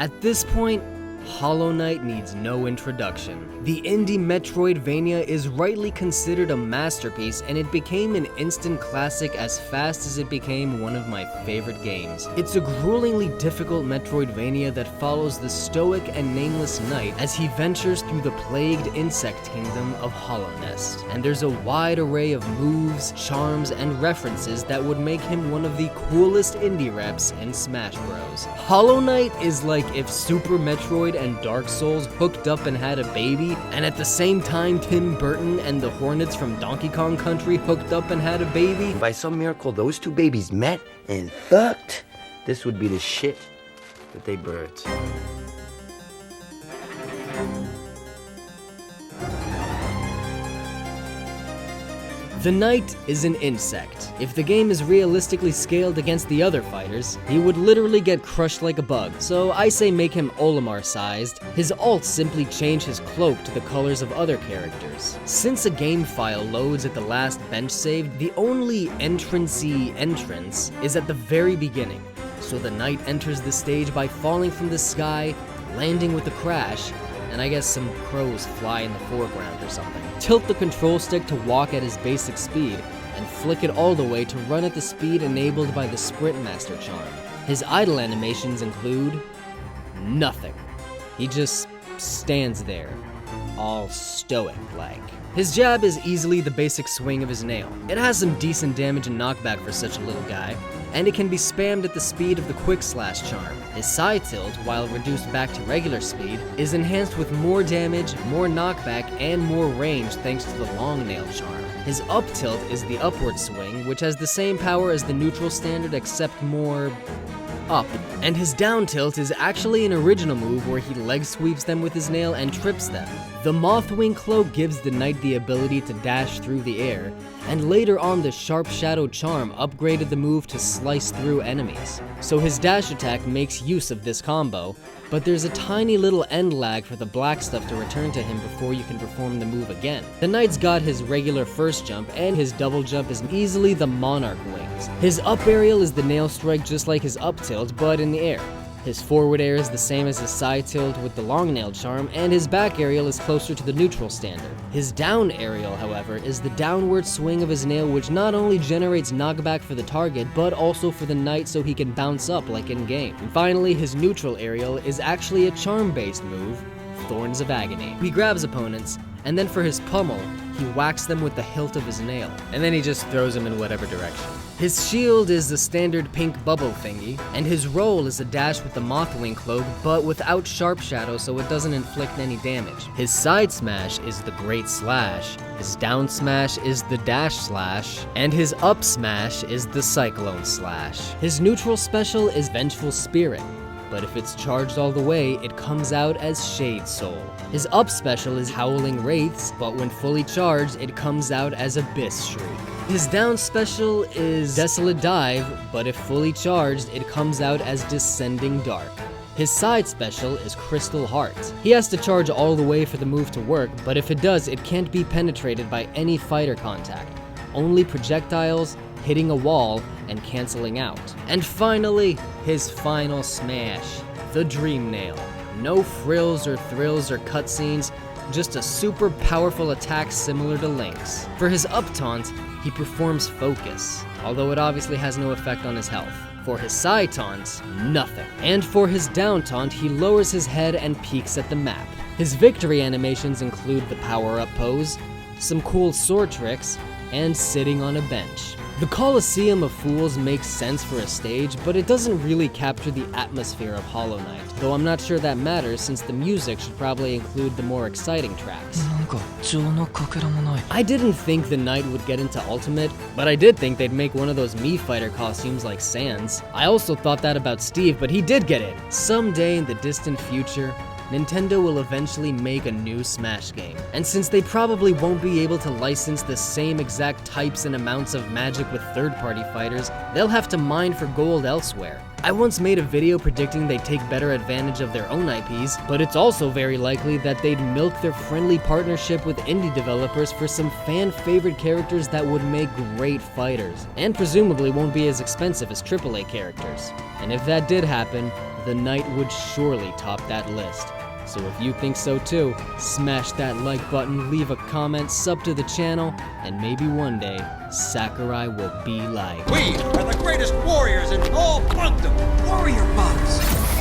At this point, Hollow Knight needs no introduction. The indie Metroidvania is rightly considered a masterpiece, and it became an instant classic as fast as it became one of my favorite games. It's a gruelingly difficult Metroidvania that follows the stoic and nameless knight as he ventures through the plagued insect kingdom of Hollow Nest. And there's a wide array of moves, charms, and references that would make him one of the coolest indie reps in Smash Bros. Hollow Knight is like if Super Metroid and Dark Souls hooked up and had a baby, and at the same time Tim Burton and the Hornets from Donkey Kong Country hooked up and had a baby. By some miracle, those two babies met and fucked. This would be the shit that they birthed. The Knight is an insect. If the game is realistically scaled against the other fighters, he would literally get crushed like a bug, so I say make him Olimar-sized. His ults simply change his cloak to the colors of other characters. Since a game file loads at the last bench save, the only entrance is at the very beginning. So the Knight enters the stage by falling from the sky, landing with a crash, and I guess some crows fly in the foreground or something. Tilt the control stick to walk at his basic speed, and flick it all the way to run at the speed enabled by the Sprint Master charm. His idle animations include nothing. He just stands there, all stoic-like. His jab is easily the basic swing of his nail. It has some decent damage and knockback for such a little guy, and it can be spammed at the speed of the quick slash charm. His side tilt, while reduced back to regular speed, is enhanced with more damage, more knockback, and more range thanks to the long nail charm. His up tilt is the upward swing, which has the same power as the neutral standard except more up. And his down tilt is actually an original move where he leg sweeps them with his nail and trips them. The Mothwing Cloak gives the Knight the ability to dash through the air, and later on the Sharp Shadow Charm upgraded the move to slice through enemies. So his dash attack makes use of this combo, but there's a tiny little end lag for the black stuff to return to him before you can perform the move again. The Knight's got his regular first jump, and his double jump is easily the Monarch Wings. His up aerial is the nail strike just like his up tilt, but in the air. His forward air is the same as his side tilt with the long nail charm, and his back aerial is closer to the neutral standard. His down aerial, however, is the downward swing of his nail, which not only generates knockback for the target, but also for the Knight so he can bounce up like in game. And finally, his neutral aerial is actually a charm-based move, Thorns of Agony. He grabs opponents, and then for his pummel, he whacks them with the hilt of his nail, and then he just throws them in whatever direction. His shield is the standard pink bubble thingy, and his roll is a dash with the Mothwing Cloak, but without Sharp Shadow so it doesn't inflict any damage. His side smash is the Great Slash, his down smash is the Dash Slash, and his up smash is the Cyclone Slash. His neutral special is Vengeful Spirit, but if it's charged all the way, it comes out as Shade Soul. His up special is Howling Wraiths, but when fully charged, it comes out as Abyss Shriek. His down special is Desolate Dive, but if fully charged, it comes out as Descending Dark. His side special is Crystal Heart. He has to charge all the way for the move to work, but if it does, it can't be penetrated by any fighter contact. Only projectiles, hitting a wall, and canceling out. And finally, his final smash, the Dream Nail. No frills or thrills or cutscenes, just a super powerful attack similar to Link's. For his up taunt, he performs Focus, although it obviously has no effect on his health. For his side taunts, nothing. And for his down taunt, he lowers his head and peeks at the map. His victory animations include the power-up pose, some cool sword tricks, and sitting on a bench. The Colosseum of Fools makes sense for a stage, but it doesn't really capture the atmosphere of Hollow Knight, though I'm not sure that matters since the music should probably include the more exciting tracks. I didn't think the Knight would get into Ultimate, but I did think they'd make one of those Mii Fighter costumes like Sans. I also thought that about Steve, but he did get in. Someday in the distant future, Nintendo will eventually make a new Smash game. And since they probably won't be able to license the same exact types and amounts of magic with third-party fighters, they'll have to mine for gold elsewhere. I once made a video predicting they'd take better advantage of their own IPs, but it's also very likely that they'd milk their friendly partnership with indie developers for some fan-favorite characters that would make great fighters, and presumably won't be as expensive as AAA characters. And if that did happen, the Knight would surely top that list. So if you think so too, smash that like button, leave a comment, sub to the channel, and maybe one day, Sakurai will be like, We are the greatest warriors in all Punkdom! Warrior bots!